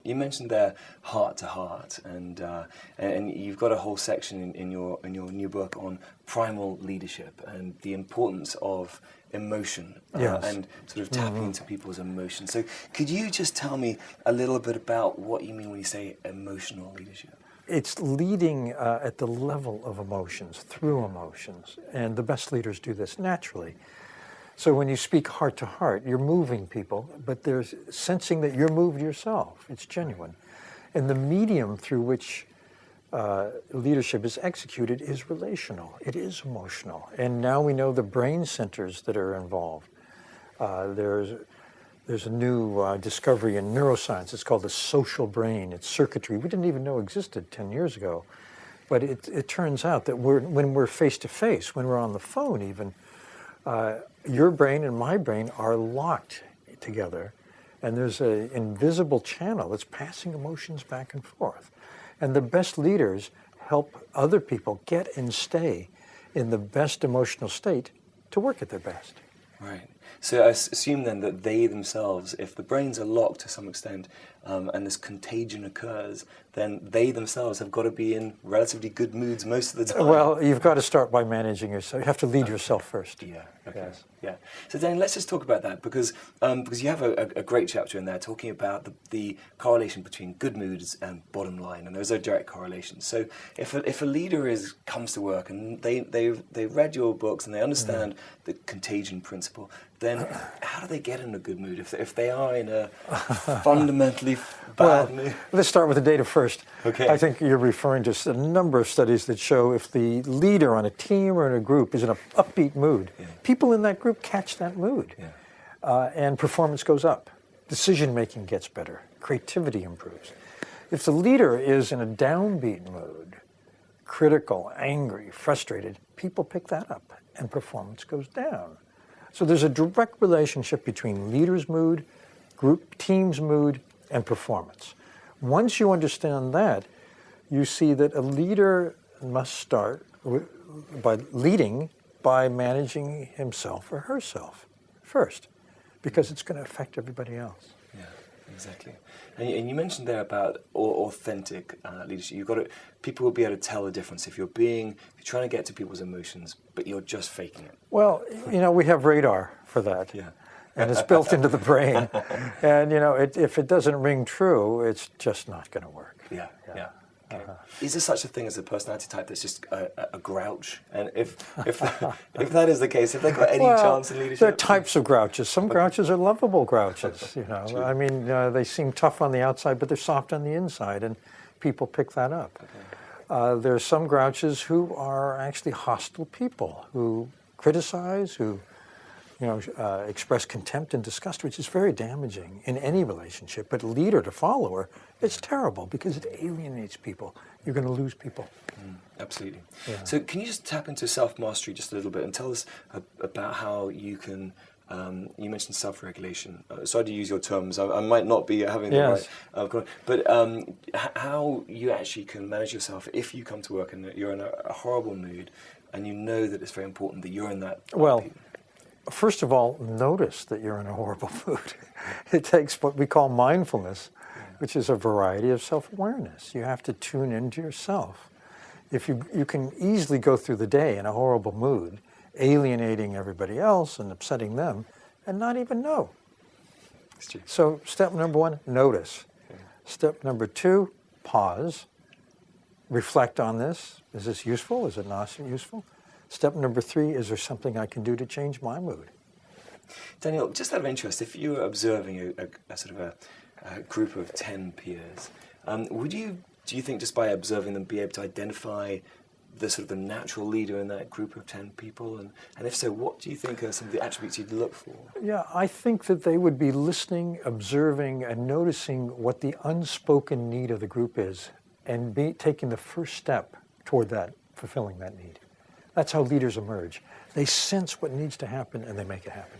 You mentioned there heart to heart, and you've got a whole section in your new book on primal leadership and the importance of emotion and sort of tapping into people's emotions. So could you just tell me a little bit about what you mean when you say emotional leadership? It's leading at the level of emotions, through emotions, and the best leaders do this naturally. So when you speak heart to heart, you're moving people, but there's sensing that you're moved yourself. It's genuine. And the medium through which leadership is executed is relational. It is emotional. And now we know the brain centers that are involved. There's a new discovery in neuroscience. It's called the social brain. It's circuitry we didn't even know existed 10 years ago. But it turns out that when we're face-to-face, when we're on the phone even, your brain and my brain are locked together, and there's an invisible channel that's passing emotions back and forth. And the best leaders help other people get and stay in the best emotional state to work at their best. Right. So I assume then that they themselves, if the brains are locked to some extent and this contagion occurs, then they themselves have got to be in relatively good moods most of the time. Well, you've got to start by managing yourself. You have to lead yourself first. Yeah. Okay. Yes. Yeah. So then let's just talk about that because you have a great chapter in there talking about the correlation between good moods and bottom line, and there's a direct correlation. So if a leader comes to work and they've read your books and they understand the contagion principle, then how do they get in a good mood if they are in a fundamentally bad mood? Let's start with the data first. Okay. I think you're referring to a number of studies that show if the leader on a team or in a group is in an upbeat mood, people in that group catch that mood, and performance goes up. Decision-making gets better. Creativity improves. If the leader is in a downbeat mood, critical, angry, frustrated, people pick that up and performance goes down. So there's a direct relationship between leader's mood, group team's mood, and performance. Once you understand that, you see that a leader must start by leading by managing himself or herself first, because it's going to affect everybody else. Yeah, exactly. And you mentioned there about authentic leadership. People will be able to tell the difference if you're trying to get to people's emotions, but you're just faking it. Well, we have radar for that. Yeah. And it's built into the brain. And, if it doesn't ring true, it's just not going to work. Yeah. Okay. Is there such a thing as a personality type that's just a grouch? And if that is the case, have they got any chance in leadership? There are types of grouches. Some grouches are lovable grouches. I mean, they seem tough on the outside, but they're soft on the inside, and people pick that up. Okay. There are some grouches who are actually hostile people, who criticize, who express contempt and disgust, which is very damaging in any relationship. But leader to follower, it's terrible because it alienates people. You're going to lose people. Absolutely. Yeah. So can you just tap into self-mastery just a little bit and tell us about how you can, you mentioned self-regulation. Sorry to use your terms. I might not be having the right, but how you actually can manage yourself if you come to work and you're in a horrible mood and you know that it's very important that you're in that. First of all, notice that you're in a horrible mood. It takes what we call mindfulness, which is a variety of self-awareness. You have to tune into yourself. If you can easily go through the day in a horrible mood, alienating everybody else and upsetting them, and not even know. So step number one, notice. Step number two, pause. Reflect on this. Is this useful? Is it not useful? Step number three, is there something I can do to change my mood? Daniel, just out of interest, if you were observing a sort of a group of 10 peers, do you think just by observing them be able to identify the sort of the natural leader in that group of 10 people? And if so, what do you think are some of the attributes you'd look for? Yeah, I think that they would be listening, observing, and noticing what the unspoken need of the group is, and taking the first step toward that, fulfilling that need. That's how leaders emerge. They sense what needs to happen and they make it happen.